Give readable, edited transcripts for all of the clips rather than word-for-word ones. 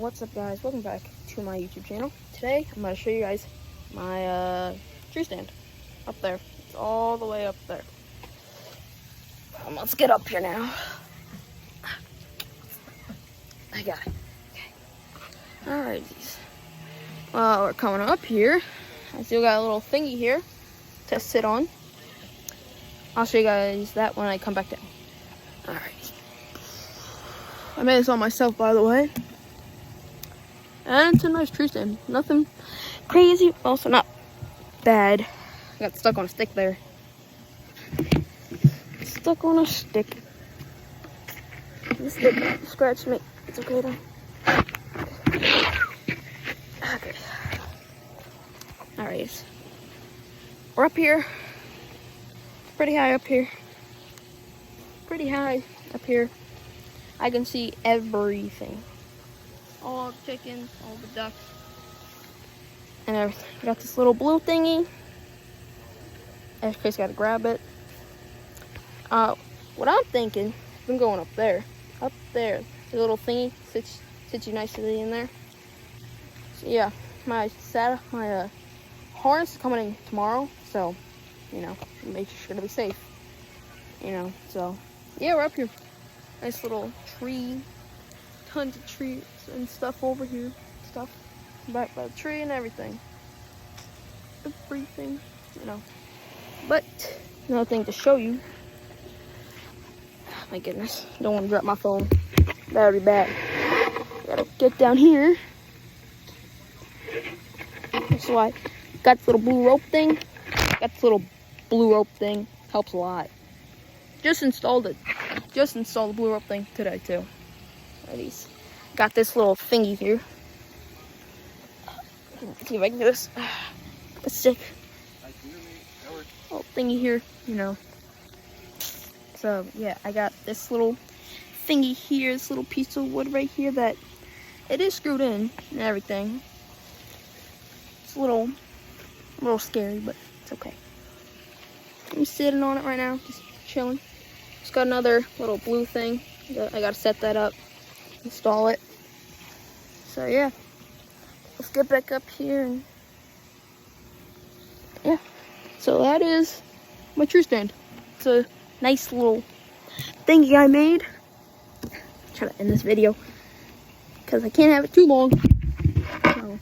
What's up, guys? Welcome back to my YouTube channel. Today I'm going to show you guys my tree stand up there. It's all the way up there. Let's get up here now. I got it. Okay. Alright, we're coming up here. I still got a little thingy here to sit on. I'll show you guys that when I come back down. Alright. I made this all myself, by the way. And it's a nice tree stand. Nothing crazy, also not bad. I got stuck on a stick there. Stuck on a stick. The stick scratched me. It's okay though. Okay. Alright. We're up here. Pretty high up here. Pretty high up here. I can see everything. All the chickens, all the ducks, and everything. We got this little blue thingy. Chris got to grab it. What I'm thinking, I'm going up there, the little thingy sits you nicely in there. So yeah, my harness is coming in tomorrow, so make sure to be safe. So yeah, we're up here. Nice little tree. Tons of trees and stuff over here. Stuff back by the tree and everything. Everything, But another thing to show you. Oh, my goodness, don't want to drop my phone. That would be bad. Gotta get down here. So I got this little blue rope thing. Helps a lot. Just installed it. Just installed the blue rope thing today too. Got this little thingy here. Let's see if I can do this. A stick. Little thingy here, So yeah, I got this little thingy here, this little piece of wood right here that it is screwed in and everything. It's a little scary, but it's okay. I'm sitting on it right now, just chilling. Just got another little blue thing. I gotta set that up. Install it. So yeah, let's get back up here and yeah. So that is my tree stand. It's a nice little thingy I made. Try to end this video because I can't have it too long. So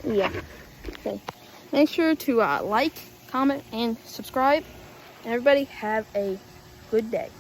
yeah. Okay. Make sure to like, comment, and subscribe. And everybody have a good day.